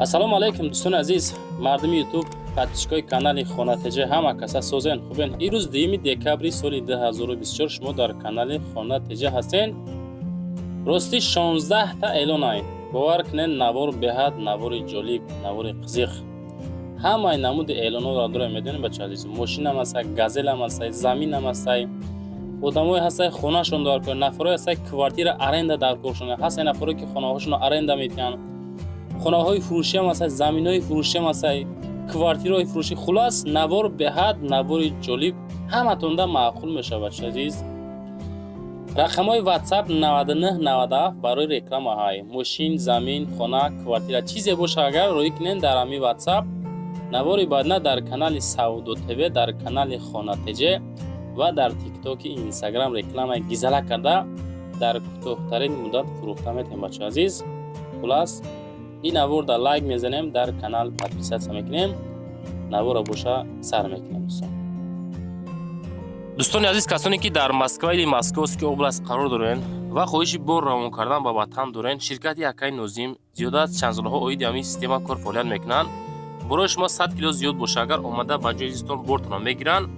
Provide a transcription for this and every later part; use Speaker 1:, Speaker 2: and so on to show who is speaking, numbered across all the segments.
Speaker 1: ассалому алайкум дӯстони азиз, мардуми ютуб, подписчикои канали Хонатеҷа, ҳама каса созен хубен. Ирӯз 2 декабри соли 2024 шумо дар канали Хонатеҷа ҳастен. Рости 16 та эълон ай. бовар кунед, навор беҳад, навори ҷолиб, навори қизиқ. ҳамаи намуди эълонҳоро дорем. медонед бача азиз, мошинам ҳастай, газелам ҳастай, заминам ҳастай, одамое ҳастай хонашон дар кор, нафарои ҳастай квартира аренда дар коршон, ҳастай нафарои ки хонаҳошонро аренда метиҳанд. хонаҳои фурӯшӣ ҳам ҳастай, заминҳои фурӯшӣ ҳам ҳастай, квартираҳои фурӯшӣ. хулос навор беҳад, навори ҷолиб ҳаматонда маъқул мешавад бача азиз. рақамҳои WhatsApp 9997 барои реклама ҳай. мошин, замин, хона, квартира чизе боша, агар роӣ кунед дар ҳамин WhatsApp, навори бадна дар канали Сауду ТВ, дар канали Хонатеҷа ва дар TikTok, Instagram рекламаи гизала карда дар кӯтоҳтарин муддат фурӯхта метавонем бача азиз. хулас ин наворда лайк мезанем, дар канал подписатсия мекунем, навора боша сар мекунем. дӯстони азиз, касоне ки дар Москва или Московский област қарор дорен ва хоҳиши бор равон кардан ба ватан дорен, ширкати Акай Нозим зиёда аз чанд солҳо оиди ҳамин система кор фаъолият мекунанд. борои шумо 100 кило зиёд боша, агар омада ба ҷои зистон бортонро мегиранд,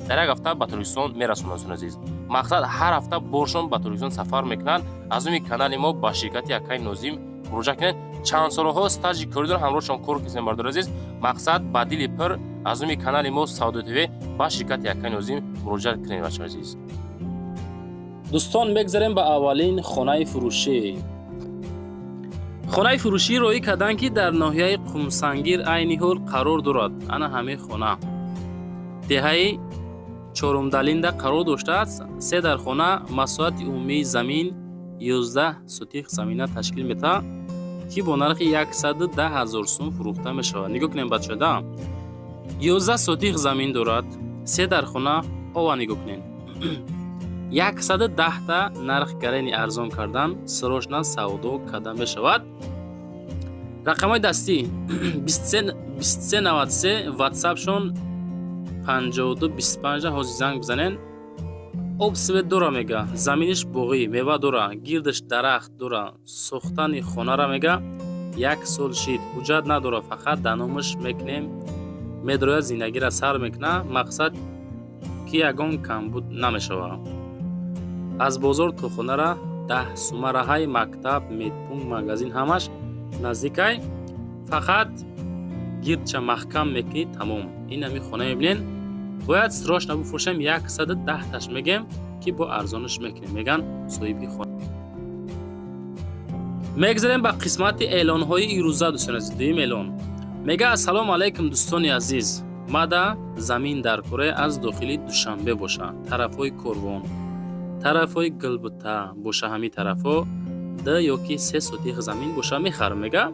Speaker 1: дар як ҳафта ба Торкистон мерасонанд. азиз, мақсад ҳар ҳафта боршон ба Торкистон сафар мекунанд. аз umi канали мо ба ширкати Акай Нозим муроҷиат кунед. чанд солҳо стажи коридор ҳамроҳшон кор кардем бардор азиз. мақсад ба дили пир аз umi канали мо Сауду ТВ ба ширкати Акай Нозим муроҷиат кунед бача азиз. дӯстон, мегзарем ба аввалин хонаи фурӯшӣ. хонаи фурӯшӣ роӣ карданд ки дар ноҳияи Қумсангир айни ҳол қарор дорад. ана ҳамин хона деҳаи Чорумдалинда қарор доштааст. 3 дар хона масоҳати умумии замин 11 сотих замина ташкил метавад ки бо нархи 110 000 сум фурӯхта мешавад. нигоҳ кунем бачада, 11 сотих замин дорад, 3 дар хона. ова нигоҳ кунем 110 та нарх гарани арзон кардан срочно савдо карда мешавад. рақамҳои дастӣ 2393 WhatsApp-шон 5225 ҳозир занг бизанен. об свет дора мега, заминиш боғӣ, мева дора, гирдаш дарахт дора, сохтани хонара мега 1 сол шид, ҳуҷҷат надора, фақат дар номаш мекунем, медрояд зиндагиро сар мекуна, мақсад ки ягон камбуд намешава. аз бозор то хонара 10 сума раҳаи мактаб, медпункт, магазин ҳамаш наздикай, фақат гирдча маҳкам мекунӣ, тамом. ин ҳамин хона мебинен. бояд срочно бифурӯшем, 110 таш мегем ки бо арзонаш мекунем, меган соҳиби хона. мегзарем ба қисмати эълонҳои ирӯза. дӯстони азиз, дуюм эълон мега: ассалому алайкум дӯстони азиз, мада замин дар кора аз дохили Душанбе боша, тарафҳои Корвон, тарафҳои Гулбута боша, ҳамин тарафҳо 2 ёки 3 сотих замин боша мехарам. мега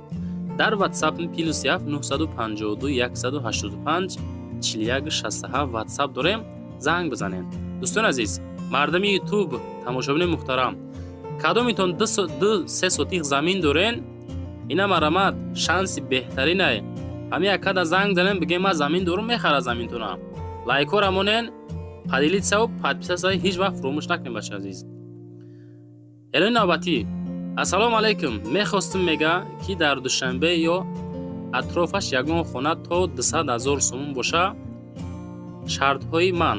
Speaker 1: дар WhatsApp +7 952 185 41 67 WhatsApp дорем, занг бизанед. дӯстони азиз, мардуми ютуб, тамошобини муҳтарам, кадомитон 2-3 сотих замин дорен, ина марамад шанси беҳтаринае. ҳамин якада занг занен, бигем ман замин дорум, мехара заминтона. лайкҳо рамонен, падилитсия ва подписатсия ҳеҷ вақт фуромӯш накунед бача азиз. эълони навбатӣ: ассалому алайкум, мехостим мега ки дар Душанбе ё атрофаш ягон хона то 200 000 сомон боша. шартҳои ман: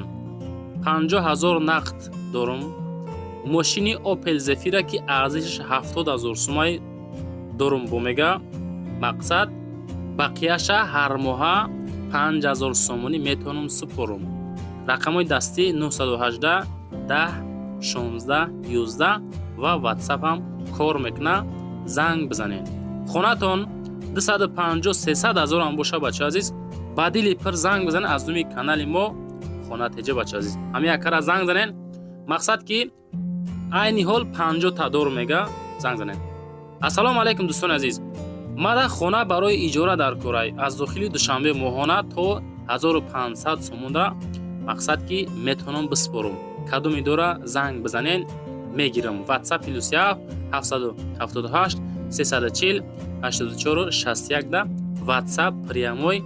Speaker 1: 50 000 нақд дорум, мошини Opel Zafira ки арзишаш 70 000 сумай дорум бо мега. мақсад бақияша ҳар моҳа 5 000 сомонӣ метавонам супорум. рақамҳои дастӣ 918 10 16 11 ва WhatsApp ҳам кор мекуна, занг бизанед. хонатон 250-300 000 ҳам боша бача азиз, ба дили пир занг бизанед. аз umi канали мо Хонатеҷа бача азиз, ҳамин якара занг занед. мақсад ки айни ҳол 50 та дор мега, занг занед. ассалому алайкум дӯстони азиз, мада хона барои иҷора дар корай, аз дохили Душанбе моҳона то 1500 сомонда, мақсад ки метавонам биспорум. кадоми дора, занг бизанед, мегирам. WhatsApp +7 778 340 84 61 да WhatsApp прямой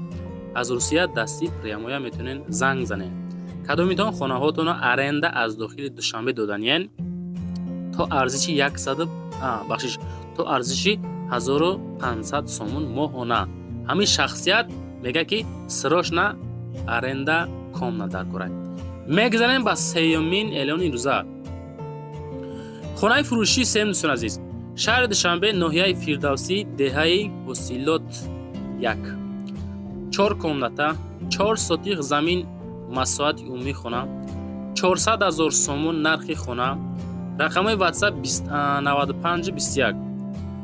Speaker 1: аз Русия дасти прямоя метавонен занг занед. кадомитон хонаҳотонро аренда аз дохили Душанбе доданиен то арзиши 100 то арзиши 1500 сомон моҳона. ҳамин шахсият мега ки срочно аренда комна дар курад. мегзарем ба сеюмин эълони рӯза. хонаи фурӯшии сем дӯстон азиз, шаҳри Душанбе, ноҳияи Фирдавсӣ, деҳаи Ҳосилот 1. 4 комната, 4 сотиқ замин, масоати умумии хона, 400 000 сомон нархи хона. рақамҳои WhatsApp 9521.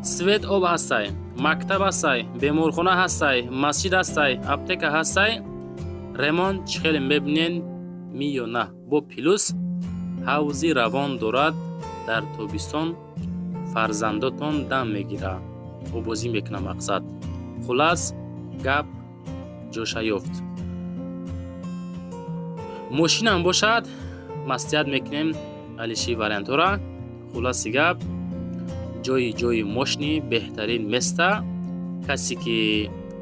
Speaker 1: свет об ҳастай, мактаб ҳастай, беморхона ҳастай, масҷид ҳастай, аптека ҳастай. ремонт чӣ хеле мебинен ми ё на. бо плюс ҳавзи равон дорад. дар тобистон фарзандотон дам мегира, обозӣ мекунам мақсад. хулас гап ҷоша ёфт. мошинам бошад, маслиҳат мекунем алиши вариантора. хуласи гап ҷои мошини беҳтарин места. касе ки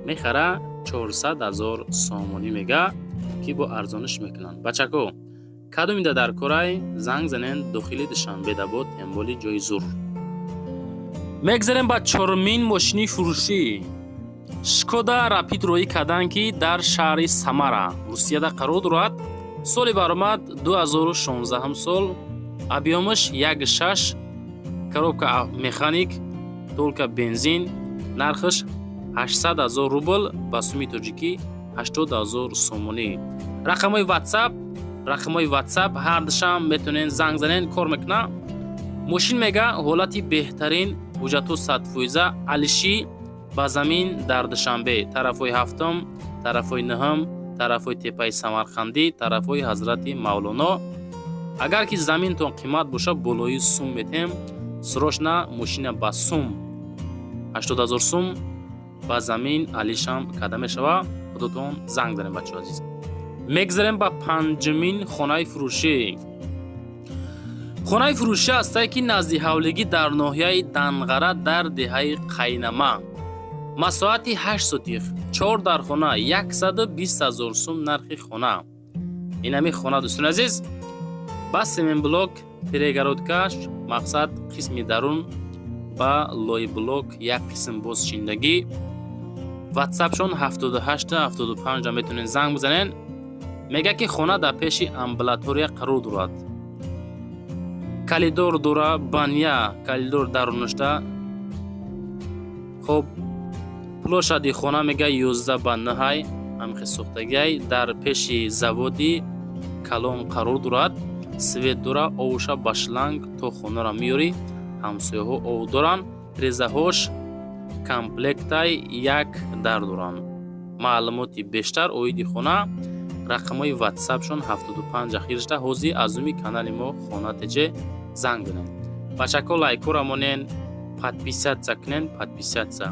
Speaker 1: мехара 400 000 сомонӣ мега ки бо арзониш мекунанд. бачако кадомида дар корай занг занен дохили Душанбедабод эмболи ҷои зур. мегзарем ба чормин мошини фурӯшӣ. Шкода Rapid роӣ карданд ки дар шаҳри Самара, Русияда қарор дорад. соли баромад 2016 сол. объёмаш 1.6, коробка механик, толка бензин. нархаш 800 000 рубл ба сумми тоҷикӣ 80 000 сомонӣ. рақамҳои WhatsApp ҳардушам метавонен занг занен, кор мекуна. мошин мега ҳолати беҳтарин, ҳуҷҷату 100%, алиши ба замин дар Душанбе, тарафҳои 7, тарафҳои 9, тарафҳои теппаи Самарқандӣ, тарафҳои Ҳазрати Мавлоно. агар ки заминтон қимат боша, болои сум метем. срочно мошина ба сум 80 000 сум ба замин алишам када мешава. худотон занг занен бачаҳо азиз. мегзарем ба панҷумин хонаи фурӯшӣ. хонаи фурӯшӣ ҳастае ки назди ҳавлигӣ дар ноҳияи Данғара дар деҳаи Қайнама. масоати 8 сотиқ, 4 дар хона, 120 000 сум нархи хона. инами хона дӯстон азиз, ба семенблок, перегородкаш, мақсад қисми дарун, ба лойблок як қисм бозчиндагӣ. WhatsAppшон 7875 метавонен занг бизанен. мега ки хона дар пеши амбулатория қарор дорад. калидор дора, баня, калидор дарунашта. хоб плошади хона мега 11 ба 9 амихи сохтагиай дар пеши заводи калон қарор дорад. свет дора, овуша ба шланг то хонара миёри. ҳамсояҳо ов доранд. резаҳош комплектай як дар доранд. маълумоти бештар оиди хона. рақамҳои WhatsAppшон 75 ахирашта. ҳозир аз уми канали мо хона теҷе занг занен. бачако лайкора монен, подписатсия кунен, подписатсия.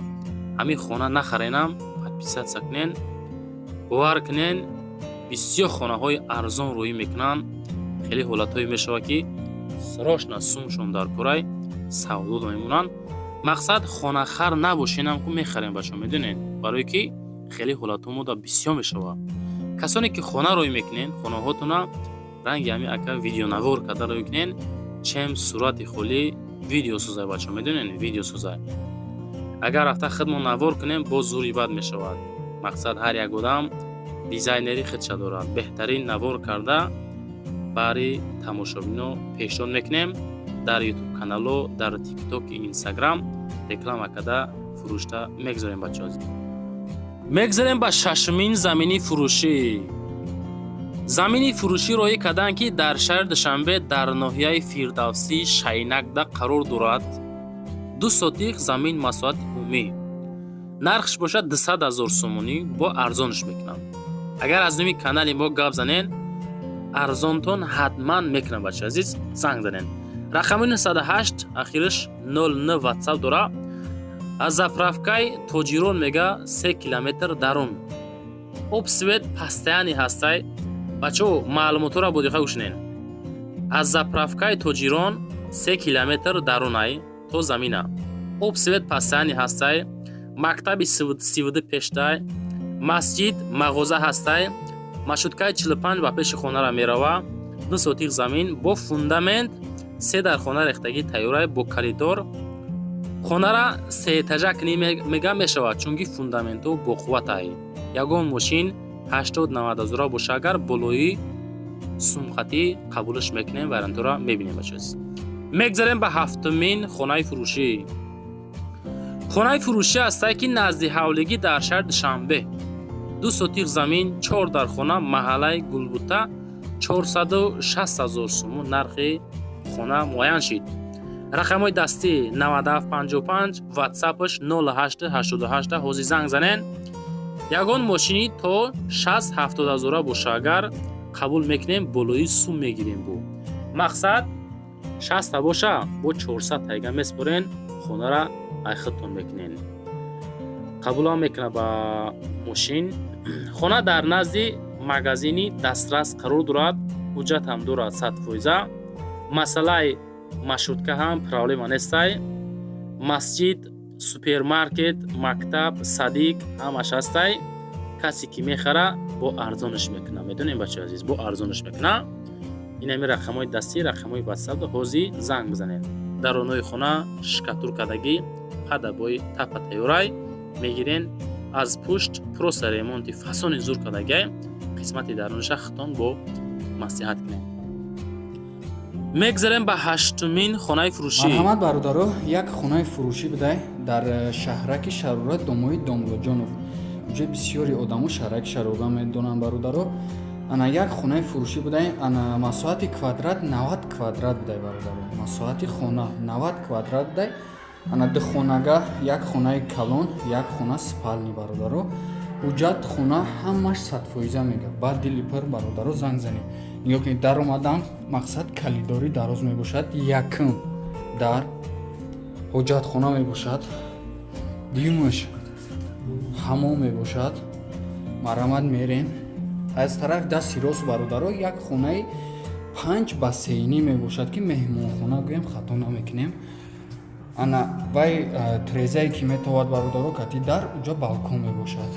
Speaker 1: ҳамин хона нахаренам, подписатсия кунен, бовар кунен. бисёр хонаҳои арзон рӯӣ мекунанд. хеле ҳолатҳое мешава ки срочно сумшон дар корай савдо мемонанд. мақсад хонахар набошенам ку мехарем бачаҳо, медонед, барое ки хеле ҳолатҳо мода бисёр мешава. касоне ки хона рӯӣ мекунен, хонаҳотона ранги ҳами ака видеонавор карда рӯӣ кунен, чем сурати холӣ видео созай бачаҳо, медонед, видео созай. агар рафта худмон навор кунем, боз зури бад мешавад. мақсад ҳар як одам дизайнери худша дорад. беҳтарин навор карда бари тамошобино пешон мекунем. дар YouTube канало, дар TikTok и Instagram реклама карда фурӯшта мегзорем бачаҳо. мегзарем ба шашумин замини фурӯшӣ. замини фурӯшӣ роӣ карданд ки дар шаҳри Душанбе дар ноҳияи Фирдавсӣ, Шайнакда қарор дорад. 2 сотиқ замин, масоати умумӣ. нархш бошад 200 000 сомонӣ, бо арзониш мекунам. агар аз уми канали мо гап занен, арзонтон ҳатман мекунам бачаҳо азиз, занг занен. рақами 98 ахираш 09 WhatsApp дора. аз заправкаи Тоҷирон мега 3 километр дарун. обсвет постоянӣ ҳастай. бачаҳо маълумотро бо диққат гӯш. аз заправкаи Тоҷирон 3 километр дарунай то замина. обсвет постоянӣ ҳастай. мактаби сивд пештай. масҷид, мағоза ҳастай. машуткаи 45 ба пеши хонара мерава. 2 сотиқ замин бо фундамент. 3 дар хона рехтагӣ тайёрай бо коридор. хонара сеэтажа кунӣ мега мешавад, чунки фундаменту боқувватай. Ягон мошин 80-90 ҳазора боша, агар болои сумқатӣ қабулш мекунем, вайронтура мебинем бачаҳоз. мегзарем ба ҳафтумин хонаи фурӯшӣ. хонаи фурӯшӣ ҳастае ки назди ҳавлигӣ дар шаҳри Душанбе. 2 сотиқ замин, 4 дар хона, маҳаллаи Гулбута, 460 000 сомон нархи хона муайян шид. рақамҳои дастӣ 9755, ватсапш 0888 ҳозир занг занен. ягон мошини то 60-70 ҳазора боша, агар қабул мекунем, болои сум мегирем. бу мақсад 60 боша, бо 400 тайга меспорен, хонара айхудтон мекунен. қабулам мекуна ба мошин. хона дар назди магазини дастрас қарор дорад, ҳуҷҷатам дорад 100%. масъалаи маршрутка ҳам проблема нестай. масҷид, супермаркет, мактаб, садик ҳамаш ҳастай. касе ки мехара бо арзонаш мекуна. медонем бачаҳои азиз, бо арзонаш мекуна. инами рақамҳои дастӣ, рақамҳои ватсапда ҳозир занг бизанед. даронои хона шкатуркадагӣ, қадабои тапа тайёрай мегирен. аз пушт просто ремонти фасони зур кадагай, қисмати даруниша хитон бо маслиҳат кунем. мегзарем ба ҳаштумин хонаи фурӯшӣ.
Speaker 2: марҳамат бародаро, як хонаи фурӯшӣ бидай дар шаҳраки Шарора домои Домлоҷонов. уҷа бисёри одамо шаҳраки Шарора медонанд бародаро. ана як хонаи фурӯшӣ бидай, ана масоҳати квадрат 90 квадрат бидай бародаро. масоҳати хона 90 квадрат бидай. ана ду хонага, як хонаи калон, як хона спални бародаро. ҳуҷҷат хона ҳамаш 100% мега. баъд дили пар бародаро занг занед. нигоҳ кунед, дар омадам мақсад калидори дароз мебошад. якм дар ҳуҷҷат хона мебошад. дуюмаш ҳамом мебошад. марҳамат мерем. аз тараф дасти рост бародаро як хонаи 5 бассейнӣ мебошад, ки меҳмонхона гӯем, хато намекунем. ана вай трезае ки метавад бародаро кати дар уҷа балкон мебошад.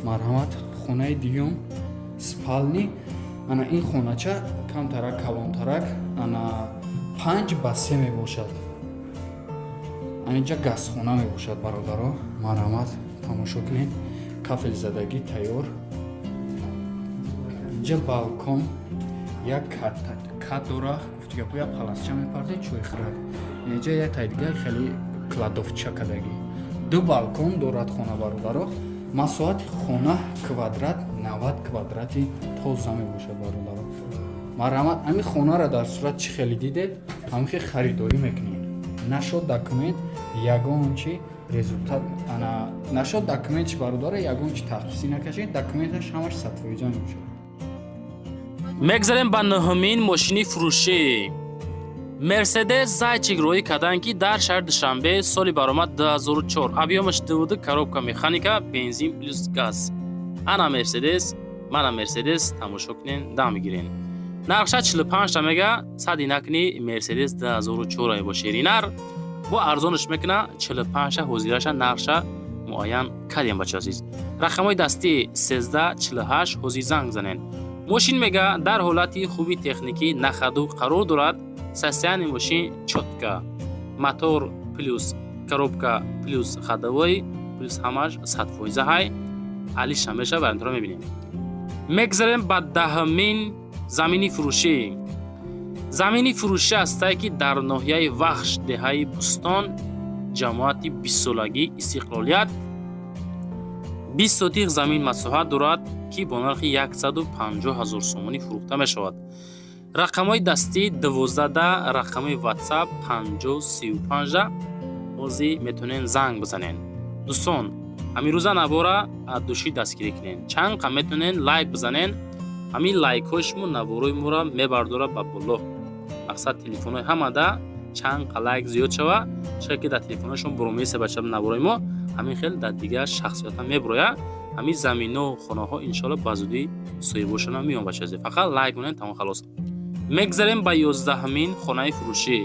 Speaker 2: марҳамат, хонаи дуюм спални. ана ин хонача камтарак калонтарак, ана 5 бассе мебошад. анинҷа газхона мебошад бародаро. марҳамат, тамошо кунед. кафелзадагӣ тайёр. инҷа балкон, як кат дора, гуфтигапо як паласча мепарде, чойхӯрак. инҷа як тайдига хеле кладовча кадагӣ. ду балкон дорад хона бародаро. масоҳати хона квадрат 90 квадрати тоза мебошад бародаро. марҳамат, ҳамин хонара дар сурат чӣ хеле дидед, ҳамин хеле харидорӣ мекунед. нашод документ ягон чи результат, ана нашод документиш бародаро, ягон чи тахсиси накашед, документаш ҳамаш 100% мебошад.
Speaker 1: мегзарем ба нӯҳумин мошини фурӯшӣ. мерседес зайчик роӣ карданд, ки дар шаҳри Душанбе соли баромад 2004. объёмаш 2 коробка механика, бензин плюс газ. ана мерседес, мана мерседес, тамошо кунен, дам гирен. нархша 45 та мега, сади накни мерседес 2004 бошеринар. бо арзонаш мекуна 45 та ҳозираша нархша муайян кардем бачаҳои азиз. рақамҳои дастӣ 1348 ҳозир занг занен. мошин мега дар ҳолати хуби техникӣ нахаду қарор дорад. состояние мошин чотка, мотор плюс коробка плюс ходовой плюс ҳамаш 100% ҳай. алиша меша варантро мебинем. мегзарем ба даҳумин замини фурӯшӣ. замини фурӯшӣ ҳастае ки дар ноҳияи вахш, деҳаи Бустон, ҷамоати 20-солагӣ Истиқлолият 20 сотиқ замин масоҳат дорад, ки бо нархи 150 000 сомонӣ фурӯхта мешавад. рақамҳои дастӣ 12, рақамҳои ватсап 5035. ҳозир метонен занг бизанен. дӯстон, ҳамин рӯза навора душӣ дастгирӣ кунен. чанд қа метонен лайк бизанен. ҳамин лайкҳошмо наворои моро мебардора ба боло. мақсад телефонҳои ҳамада чанд қа лайк зиёд шава, чака ки дар телефонҳошон буромеса бача наворои мо, ҳамин хел дар дигар шахсиёта меброя. ҳамин заминҳо хонаҳо иншоалло ба зудӣ соҳибошона меён бачазе. фақат лайк кунен, тамом халос. мегзарем ба 11-мин хонаи фурӯшӣ.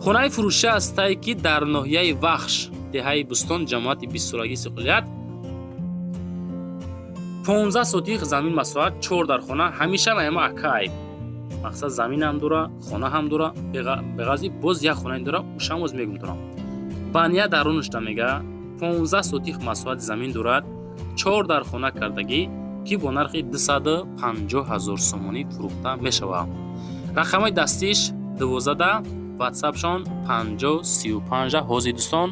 Speaker 1: хонаи фурӯшӣ ҳастае ки дар ноҳияи вахш, деҳаи Бустон, ҷамоати 20-солагӣ Истиқлолият 15 сотиқ замин масоҳат, 4 дар хона, ҳамиша маема акай. мақсад замин ҳам дора, хона ҳам дора, беғазӣ боз як хона дора, ушам оз мегум дора. Бания дарунашда мега 15 сотих масоҳати замин дорад, 4 дар хона кардагӣ ки бо нархи 250,000 сомонӣ фурӯхта мешавад. Рақамҳои дастиш 12 ватсапшон 5035 ҳозир дӯстон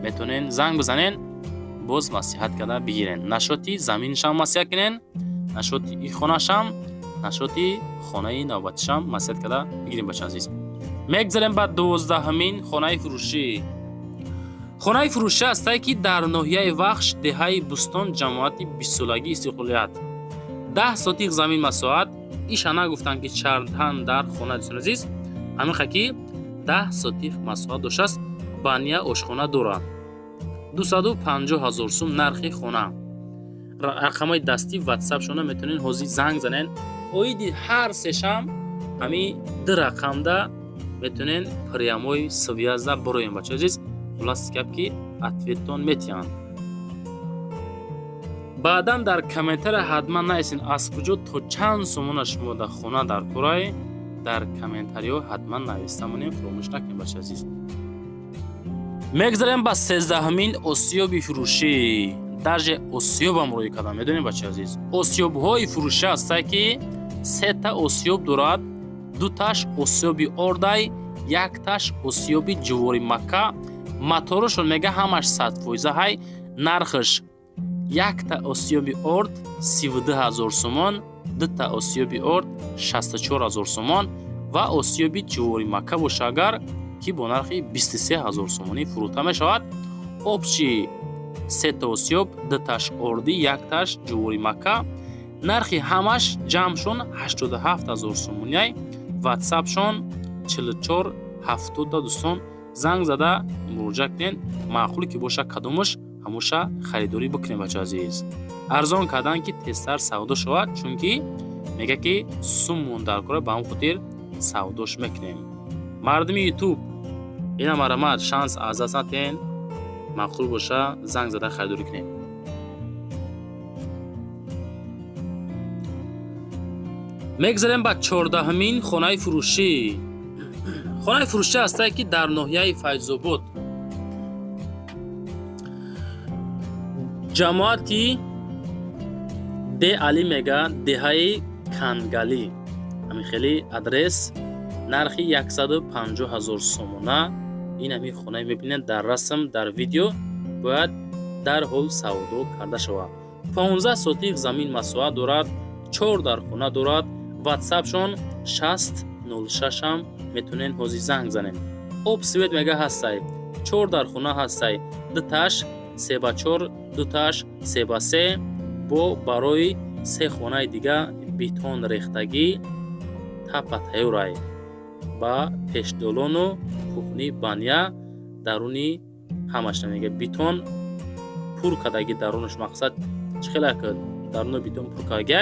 Speaker 1: метонен занг бизанен, боз масиҳат карда бигирен. Нашоти заминшам масиҳат кунен, нашоти и хонашам, нашоти хонаи навбатишам масиҳат карда бигирен бача азиз. Мегзарем ба 12-ҳамин хонаи фурӯшӣ. хонаи фурӯшӣ ҳастае ки дар ноҳияи Вахш, деҳаи Бустон, ҷамоати 20-солагии Истиқлолият. 10 сотих замин масоҳат, ишана гуфтанд ки чардан дар хона дӯстон азиз. Ҳамин ки 10 сотих масоҳат доштааст, бания ошхона дорад. 250,000 сум нархи хона. Рақамҳои дастӣ ватсапшона метонен ҳозир занг занен. Оиди ҳар сешам ҳамин ду рақамда метонен прямои связда бароем бача азиз. Хулоси гап ки ответтон метиҳанд. баъдан дар комментария ҳатман наисин аз куҷо то чанд сомона шумо дар хона дар кораи дар комментариҳо ҳатман нависта монем, фаромӯш накунед бача азиз. Мегзарем ба 13-ҳамин осиёби фурӯшӣ. Даже осиёбам рӯй кардам, медонед бача азиз. Осиёбҳои фурӯшӣ ҳастае ки 3 та осиёб дорад, 2 таш осиёби ордай, 1 таш осиёби ҷувори макка. Моторошон мега ҳамаш 100% ҳай. Нархаш 1 та осиёби орд 32,000 сомон, 2 та осиёби орд 64,000 сомон ва осиёби ҷувори макка боша агар ки бо нархи 23,000 сомонӣ фурӯхта мешавад. Обчи 3 та осиёб, 2 таш ордӣ, 1 таш ҷувори макка. Нархи ҳамаш ҷамъшон 87,000 сомонӣ. Ватсапшон 4470 дӯстон занг зада муроҷиат кунед. Маъқул ки боша кадомаш ҳамоша харидорӣ бикунем бача азиз. Арзон кардан ки тезтар савдо шавад, чунки мега ки суммон дар кора ба ҳамон хотир савдош мекунем. Мардуми ютуб ина марамад шанс аз даст натен, маъқул боша занг зада харидорӣ кунем. мегзарем ба 14-ҳамин хонаи фурӯшӣ. хонаи фурӯшӣ ҳастае ки дар ноҳияи Файзобод, ҷамоати де али мега деҳаи Кангалӣ. ҳамин хеле адрес, нархи 150,000 сомона. ин ҳамин хонаи мебинед дар расм дар видео бояд дарҳол савдо карда шавад. 15 сотих замин масоҳат дорад, 4 дар хона дорад. ватсапшон 6006 метонен ҳозир занг занем. об свет мега ҳастай, 4 дар хона ҳастай, 2 таш 3/4, 2 таш 3/3 бо барои 3 хонаи дига бетон рехтагӣ тапа тайёрай ба пешдолону кухни бания даруни ҳамаш мега бетон пур кардагӣ дарунаш, мақсад чӣ хела ки даруни бетон пур кардагӣ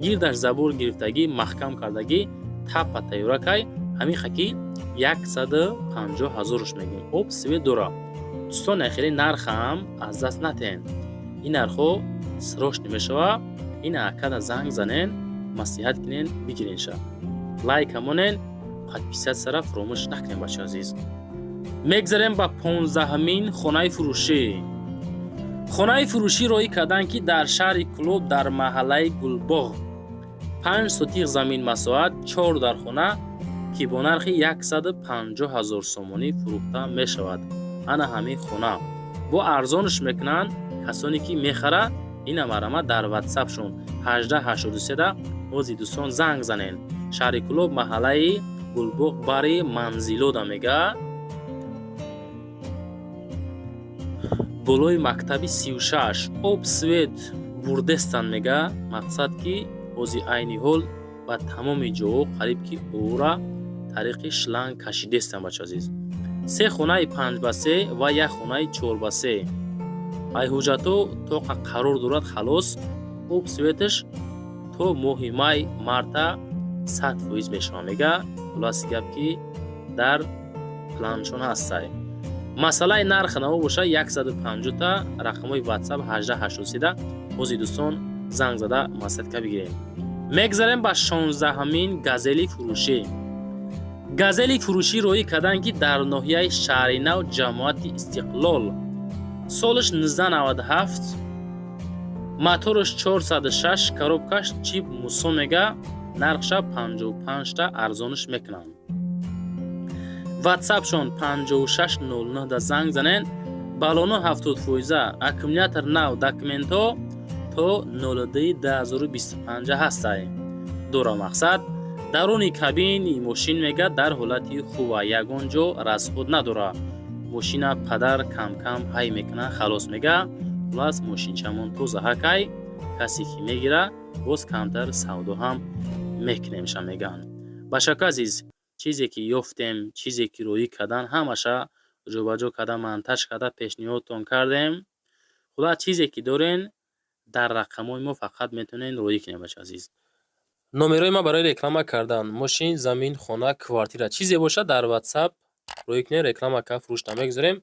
Speaker 1: гирдаш забор гирифтагӣ маҳкам кардагӣ тапа тайёракай. ҳамин хаки 150,000 мегӯем. об свет дора. дӯстон хеле нархам аз даст натен. ин нархҳо срош мешавад. ин акада занг занен, маслиҳат кунен, бигиренша. лайк ҳамонен, подписат сара фаромӯш накунем бача азиз. мегзарем ба 15-ҳамин хонаи фурӯшӣ. хонаи фурӯшӣ роӣ кардан ки дар шаҳри Кӯлоб дар маҳаллаи Гулбоғ 5 сотих замин масоҳат, 4 дар хона ки бо нархи 150,000 сомонӣ фурӯхта мешавад. ана ҳамин хона бо арзонаш мекунанд. касоне ки мехара ина марама дар ватсапшон 1883 ҳозир дӯстон занг занен. шаҳри Кӯлоб маҳаллаи Гулбоғ бари манзилода мега болои мактаби 36. об свет бурдестан мега, мақсад ки ҳозир айни ҳол ба тамоми ҷоҳо қариб ки ора тариқи шланг кашидестан бача азиз. 3 хонаи 5/3 ва 1 хонаи 4/3. ай ҳуҷҷатҳо то қарор дорад халос. об светаш то моҳи май марта 100% мешавад мега. хулоси гап ки дар планшон ҳастай. масъалаи нарх намо боша 150 та. рақамҳои ватсап 1883 ҳозир дӯстон занг зада маслиҳат карда бигирем. мегзарем ба 16-ҳамин газели фурӯшӣ. газели фурӯшӣ роҳӣ карданд ки дар ноҳияи шаҳри нав ҷамоати Истиқлол. солиш 1997. моториш 406, коробкаш чип мусомега, нархша 55 та арзониш мекунанд. ватсапшон 5609 да занг занед. балоно 70%, аккумулятор нав, документҳо то 02/2025 ҳастай. дора мақсад даруни кабини мошин мега дар ҳолати хуб, ягон ҷо расход надора. мошина падар кам-кам ҳай мекуна, халос мега. хулас мошинчамон тоза ҳакай, касе ки мегира боз камтар савдо ҳам мекунемша меган. ба шака азиз, чизе ки ёфтем, чизе ки рӯӣ кардан, ҳамаша ҷобаҷо карда монтаж карда пешниҳодтон кардем. хулас чизе ки дорен дар рақамҳои мо фақат метавонен рӯӣ кунем. бача азиз, номерои ма барои реклама кардан мошин, замин, хона, квартира чизе бошад дар ватсап рӯӣ кунем, реклама ка фурӯшта мегузорем.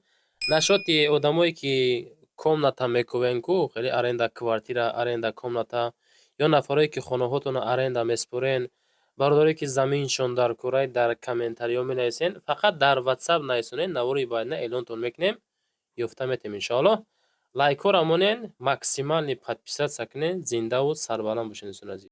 Speaker 1: нашоти одамое ки комната мекувен ку, хеле аренда квартира, аренда комната, ё нафаре ки хонаҳотонро аренда меспорен, бародаре ки заминшон дар кораи дар комментариҳо менависен, фақат дар ватсап нависонен, навори байна эълонтон мекунем, ёфта метем иншоаллоҳ. лайкҳо рамонен, максимални подписатсия кунен. зиндаву сарбаланд бошед дӯстони азиз.